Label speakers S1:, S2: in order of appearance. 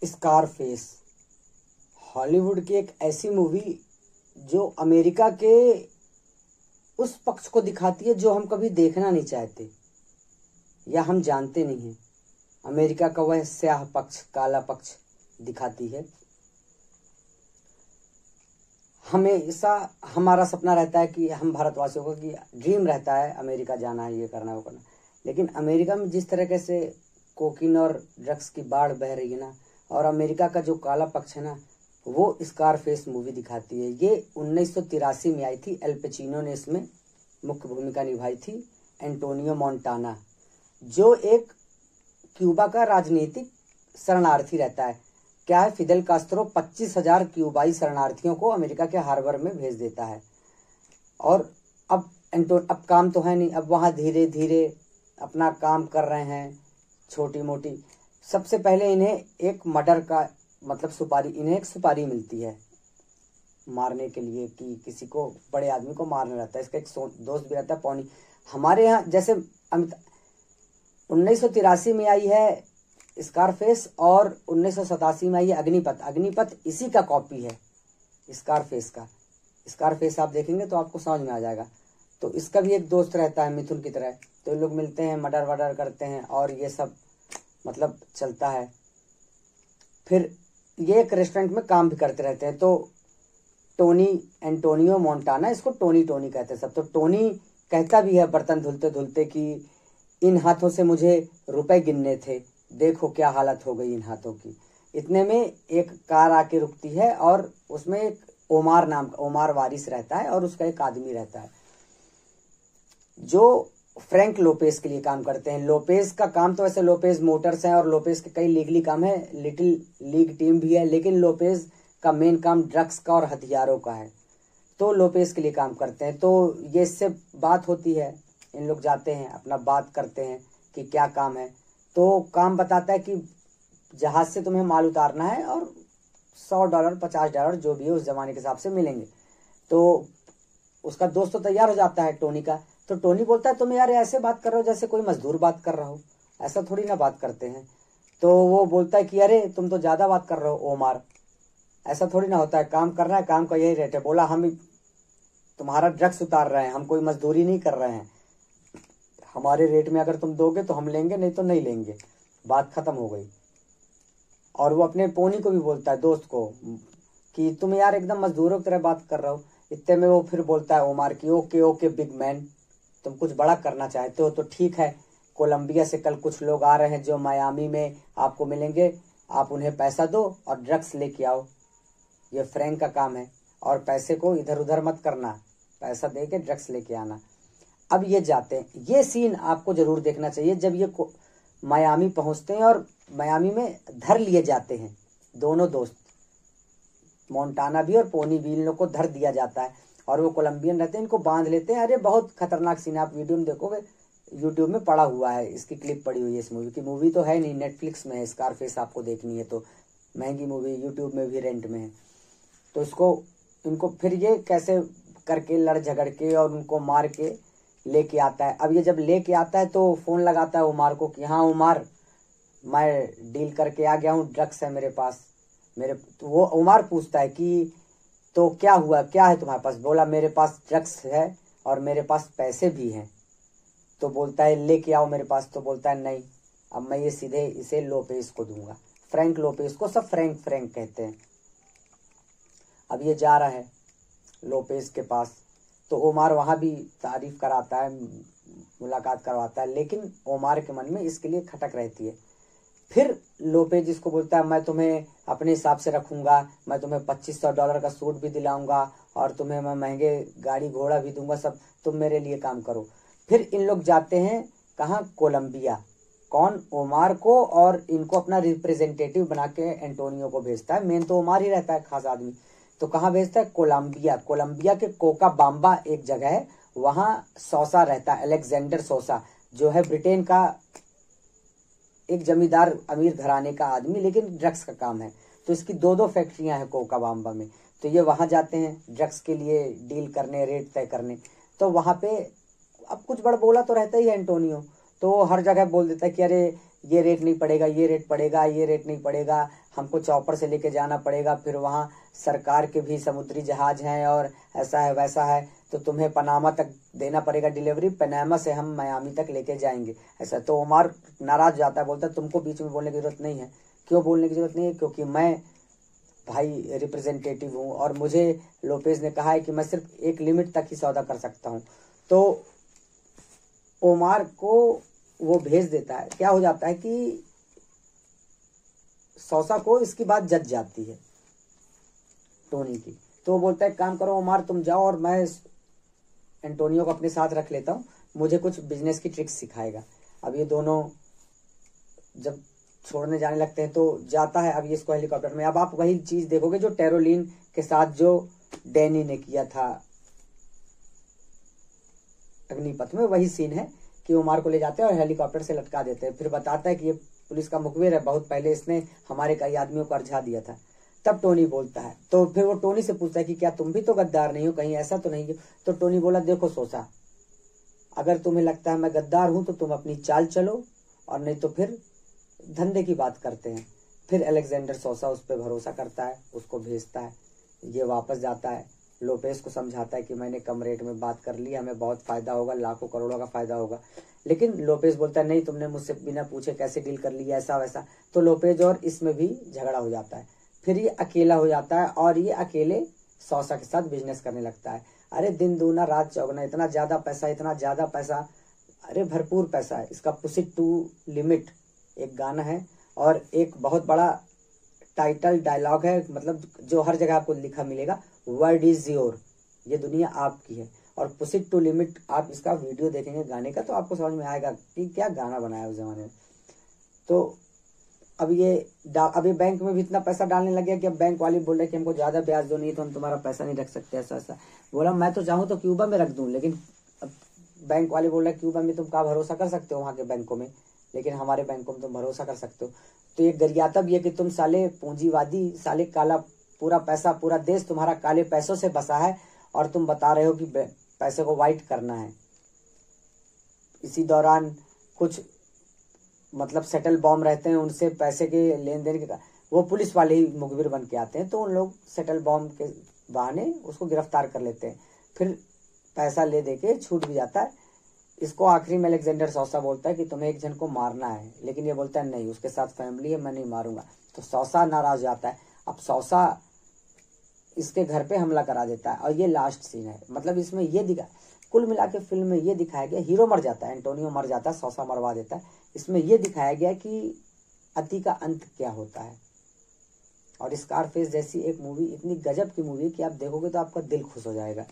S1: Scarface Hollywood की एक ऐसी मूवी जो अमेरिका के उस पक्ष को दिखाती है जो हम कभी देखना नहीं चाहते या हम जानते नहीं हैं। अमेरिका का वह स्याह पक्ष, काला पक्ष दिखाती है। हमेशा हमारा सपना रहता है कि हम भारतवासियों का कि ड्रीम रहता है अमेरिका जाना है, ये करना है, वो करना है। लेकिन अमेरिका में जिस तरीके से कोकीन और ड्रग्स की बाढ़ बह रही है ना, और अमेरिका का जो काला पक्ष है ना, वो स्कारफेस मूवी दिखाती है। ये 1983 में आई थी। एल पचिनो ने इसमें मुख्य भूमिका निभाई थी। एंटोनियो मोंटाना जो एक क्यूबा का राजनीतिक शरणार्थी रहता है। क्या है, फिदेल कास्त्रो 25,000 क्यूबाई शरणार्थियों को अमेरिका के हार्बर में भेज देता है। और अब काम तो है नहीं, अब वहाँ धीरे धीरे अपना काम कर रहे हैं, छोटी मोटी। सबसे पहले इन्हें एक मर्डर का मतलब सुपारी, इन्हें एक सुपारी मिलती है मारने के लिए कि किसी को, बड़े आदमी को मारना रहता है। इसका एक दोस्त भी रहता है, पौनी। हमारे यहाँ जैसे 1983 में आई है स्कारफेस और 1987 में आई है अग्निपथ। अग्निपथ इसी का कॉपी है स्कारफेस का। स्कारफेस आप देखेंगे तो आपको समझ में आ जाएगा। तो इसका भी एक दोस्त रहता है मिथुन की तरह। तो ये लोग मिलते हैं, मर्डर वर्डर करते हैं और ये सब मतलब चलता है। फिर ये एक रेस्टोरेंट में काम भी करते रहते हैं। तो टोनी, एंटोनियो मोंटाना, इसको टोनी टोनी कहते हैं सब। तो टोनी कहता भी है बर्तन धुलते धुलते कि इन हाथों से मुझे रुपए गिनने थे, देखो क्या हालत हो गई इन हाथों की। इतने में एक कार आके रुकती है और उसमें एक ओमार वारिस रहता है और उसका एक आदमी रहता है जो फ्रैंक लोपेज के लिए काम करते हैं। लोपेज का काम तो वैसे लोपेज मोटर्स है और लोपेज के कई लीगली काम है, लिटिल लीग टीम भी है, लेकिन लोपेज का मेन काम ड्रग्स का और हथियारों का है। तो लोपेज के लिए काम करते हैं। तो ये इससे बात होती है, इन लोग जाते हैं, अपना बात करते हैं कि क्या काम है। तो काम बताता है कि जहाज से तुम्हें माल उतारना है और $100 $50 जो भी है उस जमाने के हिसाब से मिलेंगे। तो उसका दोस्त तो तैयार हो जाता है टोनी का। तो टोनी बोलता है तुम यार ऐसे बात कर रहे हो जैसे कोई मजदूर बात कर रहा हो, ऐसा थोड़ी ना बात करते हैं। तो वो बोलता है कि अरे तुम तो ज्यादा बात कर रहे हो ओमार, ऐसा थोड़ी ना होता है, काम करना है, काम का यही रेट है। बोला हम तुम्हारा ड्रग्स उतार रहे हैं, हम कोई मजदूरी नहीं कर रहे हैं, हमारे रेट में अगर तुम दोगे तो हम लेंगे, नहीं तो नहीं लेंगे। बात खत्म हो गई। और वो अपने पोनी को भी बोलता है, दोस्त को, कि तुम यार एकदम मजदूरों की तरह बात कर रहे हो। इतने में वो फिर बोलता है ओमार की ओके ओके बिग मैन, तुम कुछ बड़ा करना चाहते हो तो ठीक है, कोलंबिया से कल कुछ लोग आ रहे हैं जो मायामी में आपको मिलेंगे, आप उन्हें पैसा दो और ड्रग्स लेके आओ। ये फ्रैंक का काम है और पैसे को इधर उधर मत करना, पैसा दे के ड्रग्स लेके आना। अब ये जाते हैं, ये सीन आपको जरूर देखना चाहिए जब ये मायामी पहुंचते हैं और मायामी में धर लिए जाते हैं दोनों दोस्त, मोंटाना भी और पोनी भी, इन लोग को धर दिया जाता है और वो कोलंबियन रहते हैं, इनको बांध लेते हैं। अरे बहुत खतरनाक सीन, आप वीडियो में देखोगे, यूट्यूब में पड़ा हुआ है, इसकी क्लिप पड़ी हुई है इस मूवी की। मूवी तो है नहीं, नेटफ्लिक्स में है स्कारफेस, आपको देखनी है तो महंगी मूवी, यूट्यूब में भी रेंट में है। तो इनको फिर ये कैसे करके लड़ झगड़ के और उनको मार के लेके आता है। अब ये जब लेके आता है तो फोन लगाता है उमार को कि हाँ उमार, मैं डील करके आ गया हूँ, ड्रग्स है मेरे पास। तो वो उमार पूछता है कि तो क्या हुआ, क्या है तुम्हारे पास? बोला मेरे पास ड्रग्स है और मेरे पास पैसे भी हैं। तो बोलता है लेके आओ मेरे पास। तो बोलता है नहीं, अब मैं ये सीधे इसे लोपेज को दूंगा, फ्रैंक लोपेज को, सब फ्रैंक फ्रैंक कहते हैं। अब ये जा रहा है लोपेज के पास, तो ओमार वहाँ भी तारीफ कराता है, मुलाकात करवाता है, लेकिन ओमार के मन में इसके लिए खटक रहती है। फिर लोपेज इसको बोलता है मैं तुम्हें अपने हिसाब से रखूंगा, मैं तुम्हें $2500 का सूट भी दिलाऊंगा और तुम्हें मैं महंगे गाड़ी घोड़ा भी दूंगा, सब तुम मेरे लिए काम करो। फिर इन लोग जाते हैं कहाँ, कोलंबिया। कौन? ओमार को, और इनको अपना रिप्रेजेंटेटिव बना के एंटोनियो को भेजता है। मेन तो ओमार ही रहता है, खास आदमी। तो कहाँ भेजता है? कोलंबिया। कोलंबिया के कोकाबाम्बा एक जगह है, वहाँ सोसा रहता है, अलेक्जेंडर सोसा, जो है ब्रिटेन का एक जमींदार अमीर घराने का आदमी, लेकिन ड्रग्स का काम है। तो इसकी दो फैक्ट्रियां हैं कोकाबाम्बा में। तो ये वहां जाते हैं ड्रग्स के लिए डील करने, रेट तय करने। तो वहां पे अब कुछ बड़ बोला तो रहता ही है एंटोनियो, तो हर जगह बोल देता है कि अरे ये रेट नहीं पड़ेगा, ये रेट पड़ेगा, ये रेट नहीं पड़ेगा, हमको चॉपर से लेके जाना पड़ेगा, फिर वहाँ सरकार के भी समुद्री जहाज हैं और ऐसा है वैसा है, तो तुम्हें पनामा तक देना पड़ेगा डिलीवरी, पनामा से हम मियामी तक लेके जाएंगे। ऐसा तो उमर नाराज जाता है, बोलता है तुमको बीच में बोलने की जरूरत नहीं है। क्यों बोलने की जरूरत नहीं है? क्योंकि मैं भाई रिप्रेजेंटेटिव हूँ और मुझे लोपेज ने कहा है कि मैं सिर्फ एक लिमिट तक ही सौदा कर सकता हूँ। तो ओमार को वो भेज देता है। क्या हो जाता है कि सौसा को इसकी बात जच जाती है टोनी की, तो वो बोलता है काम करो ओमार तुम जाओ और मैं एंटोनियो को अपने साथ रख लेता हूँ, मुझे कुछ बिजनेस की ट्रिक्स सिखाएगा। अब ये दोनों जब छोड़ने जाने लगते हैं तो जाता है अब ये इसको हेलीकॉप्टर में। अब आप वही चीज देखोगे जो टेरोलिन के साथ जो डैनी ने किया था अग्निपथ में, वही सीन है कि उमार को ले जाते हैं और हेलीकॉप्टर से लटका देते हैं। फिर बताता है कि ये पुलिस का मुखबिर है, बहुत पहले इसने हमारे कई आदमियों को अर्झा दिया था। तब टोनी बोलता है, तो फिर वो टोनी से पूछता है कि क्या तुम भी तो गद्दार नहीं हो, कहीं ऐसा तो नहीं हो? तो टोनी बोला देखो सोसा, अगर तुम्हें लगता है मैं गद्दार हूं तो तुम अपनी चाल चलो, और नहीं तो फिर धंधे की बात करते हैं। फिर अलेक्जेंडर सोसा उस पर भरोसा करता है, उसको भेजता है, ये वापस जाता है, लोपेज को समझाता है कि मैंने कम रेट में बात कर ली, हमें बहुत फायदा होगा, लाखों करोड़ों का फायदा होगा। लेकिन लोपेज बोलता है नहीं तुमने मुझसे बिना पूछे कैसे डील कर ली, ऐसा वैसा। तो लोपेज और इसमें भी झगड़ा हो जाता है। फिर ये अकेला हो जाता है और ये अकेले सोसा के साथ बिजनेस करने लगता है। अरे दिन दूना रात चौगुना, इतना ज्यादा पैसा, इतना ज्यादा पैसा, अरे भरपूर पैसा है। इसका पुश इट टू लिमिट एक गाना है और एक बहुत बड़ा टाइटल डायलॉग है, मतलब जो हर जगह आपको लिखा मिलेगा, वर्ड इज योर, ये दुनिया आपकी है। और पुश इट टू लिमिट, आप इसका वीडियो देखेंगे गाने का तो आपको समझ में आएगा कि क्या गाना बनाया उस जमाने में। तो अब ये अभी बैंक में भी इतना पैसा डालने लग गया कि अब बैंक वाली बोल रहे कि हमको ज्यादा ब्याज दो, नहीं तो हम तुम्हारा पैसा नहीं रख सकते, ऐसा ऐसा। बोला मैं तो चाहूँ तो क्यूबा में रख दूं, लेकिन अब बैंक वाले बोल रहे क्यूबा में तुम क्या भरोसा कर सकते हो वहां के बैंकों में, लेकिन हमारे बैंकों में तुम भरोसा कर सकते हो। तो ये गरियाता भी है कि तुम साले पूंजीवादी, साले काला, पूरा पैसा, पूरा देश तुम्हारा काले पैसों से बसा है और तुम बता रहे हो कि पैसे को वाइट करना है। इसी दौरान कुछ मतलब सेटल बॉम्ब रहते हैं, उनसे पैसे के लेन देन के वो पुलिस वाले ही मुखबिर बन के आते हैं, तो उन लोग सेटल बॉम्ब के बहाने उसको गिरफ्तार कर लेते हैं, फिर पैसा ले दे के छूट भी जाता है। इसको आखिरी में अलेक्जेंडर सोसा बोलता है कि तुम्हें एक जन को मारना है, लेकिन ये बोलता है नहीं, उसके साथ फैमिली है, मैं नहीं मारूंगा। तो सोसा नाराज जाता है। अब सोसा इसके घर पे हमला करा देता है और ये लास्ट सीन है। मतलब इसमें ये दिखा, कुल मिला के फिल्म में ये दिखाया गया, हीरो मर जाता है, एंटोनियो मर जाता है, सोसा मरवा देता है। इसमें ये दिखाया गया कि अति का अंत क्या होता है। और स्कारफेस जैसी एक मूवी, इतनी गजब की मूवी कि आप देखोगे तो आपका दिल खुश हो जाएगा।